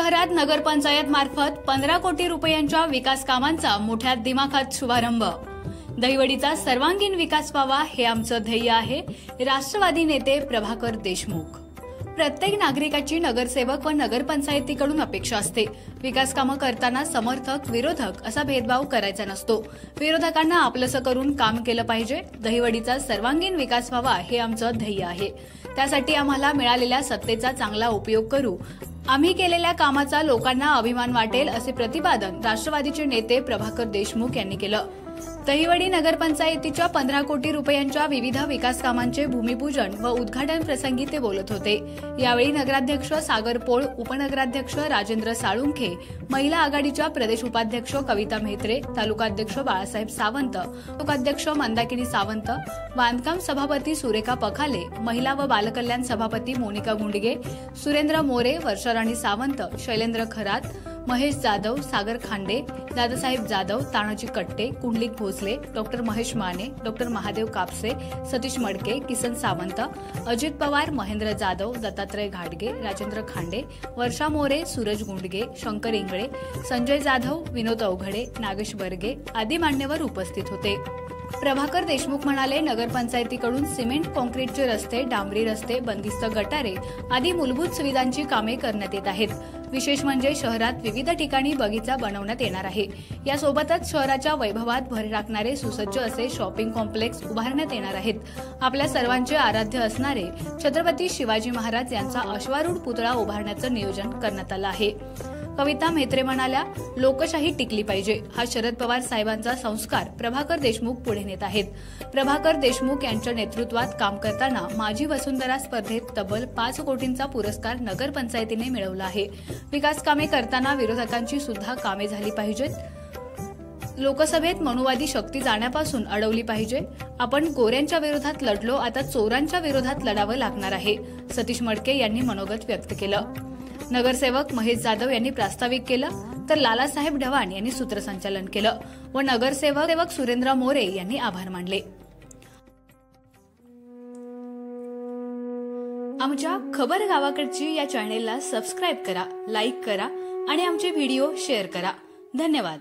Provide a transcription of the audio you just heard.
शहरात नगरपंचायत मार्फत 15 कोटी रुपयांच्या विकास कामांचा मोठ्या दिमाखात शुभारंभ। दहिवडीचा सर्वांगीण विकास व्हावा हे आमचं ध्येय आहे। राष्ट्रवादी नेते प्रभाकर देशमुख। प्रत्येक नागरिकाची नगरसेवक व नगरपंचायतीकडून अपेक्षा असते। विकास कामं करताना समर्थक विरोधक असा भेदभाव करायचा नसतो। विरोधकांना आपलंसं करून काम केलं पाहिजे। दहिवडीचा सर्वांगीण विकास व्हावा हे आमचं ध्येय आहे। त्यासाठी आम्हाला मिळालेल्या सत्तेचा चांगला उपयोग करू। आम्ही केलेल्या कामाचा लोकांना अभिमान वाटेल असे प्रतिपादन राष्ट्रवादीचे नेते प्रभाकर देशमुख यांनी केलं। दहिवडी नगरपंचायतीच्या 15 कोटी रुपयांच्या विविध विकास कामांचे भूमिपूजन व उद्घाटन प्रसंगी ते बोलत होते। यावेळी नगराध्यक्ष सागर पोळ, उपनगराध्यक्ष राजेंद्र साळुंखे, महिला आघाडीच्या प्रदेश उपाध्यक्ष कविता म्हेत्रे, तालुकाध्यक्ष बाळासाहेब सावंत, तालुकाध्यक्ष मंदाकिनी सावंत, बांधकाम सभापती सुरेखा पखाले, महिला व बालकल्याण सभापती मोनिका गुंडगे, सुरेंद्र मोरे, वर्षाराणी सावंत, शैलेंद्र खरात, महेश जाधव, सागर खांडे, दादासाहेब जाधव, तानाजी कट्टे, कुंडलिक भोसले, डॉक्टर महेश माने, डॉक्टर महादेव कापसे, सतीश मडके, किसन सावंत, अजित पवार, महेंद्र जाधव, दत्तात्रय घाटगे, राजेंद्र खांडे, वर्षा मोरे, सूरज गुंडगे, शंकर इंगळे, संजय जाधव, विनोद अवघडे, नागेश बर्गे आदी मान्यवर उपस्थित होते। प्रभाकर देशमुख म्हणाले, नगरपंचायतीकडून सिमेंट कॉन्क्रीटचे रस्ते, डांबरी रस्ते, बंदिस्त गटारे आदी मूलभूत सुविधांची कामे करण्यात येत आहेत। विशेष म्हणजे शहरात विविध ठिकाणी बगीचा बनवण्यात येणार आहे। यासोबतच शहराच्या वैभवात भर टाकणारे सुसज्ज असे शॉपिंग कॉम्प्लेक्स उभारण्यात येणार आहेत। आपल्या सर्वांचे आराध्य असणारे छत्रपती शिवाजी महाराज यांचा अश्वारूढ पुतळा उभारण्याचं नियोजन करण्यात आलं आहे। कविता म्हेत्रे म्हणाल्या, लोकशाही टिकली पाहिजे हा शरद पवार साहेबांचा संस्कार प्रभाकर देशमुख पुढे नेत आहेत। प्रभाकर देशमुख यांच्या नेतृत्वात काम करताना माझी वसुंधरा स्पर्धेत तब्बल 5 कोटींचा पुरस्कार नगरपंचायतीने मिळवला आहे। विकास कामे करताना विरोधकांची सुद्धा कामे झाली पाहिजेत। लोकसभेत मनुवादी शक्ती जाण्यापासून अडवली पाहिजे। आपण गोऱ्यांच्या विरोधात लढलो, आता चोरांच्या विरोधात लढावं लागणार आहे। सतीश मडके यांनी मनोगत व्यक्त केलं। नगरसेवक महेश जाधव यांनी प्रास्ताविक केलं, तर लालासाहेब ढवाण यांनी सूत्रसंचालन केलं व नगरसेवक सुरेंद्र मोरे यांनी आभार मानले। आमच्या खबर गावाकडची या चॅनेलला सबस्क्राईब करा, लाईक करा आणि आमचे व्हिडिओ शेअर करा। धन्यवाद।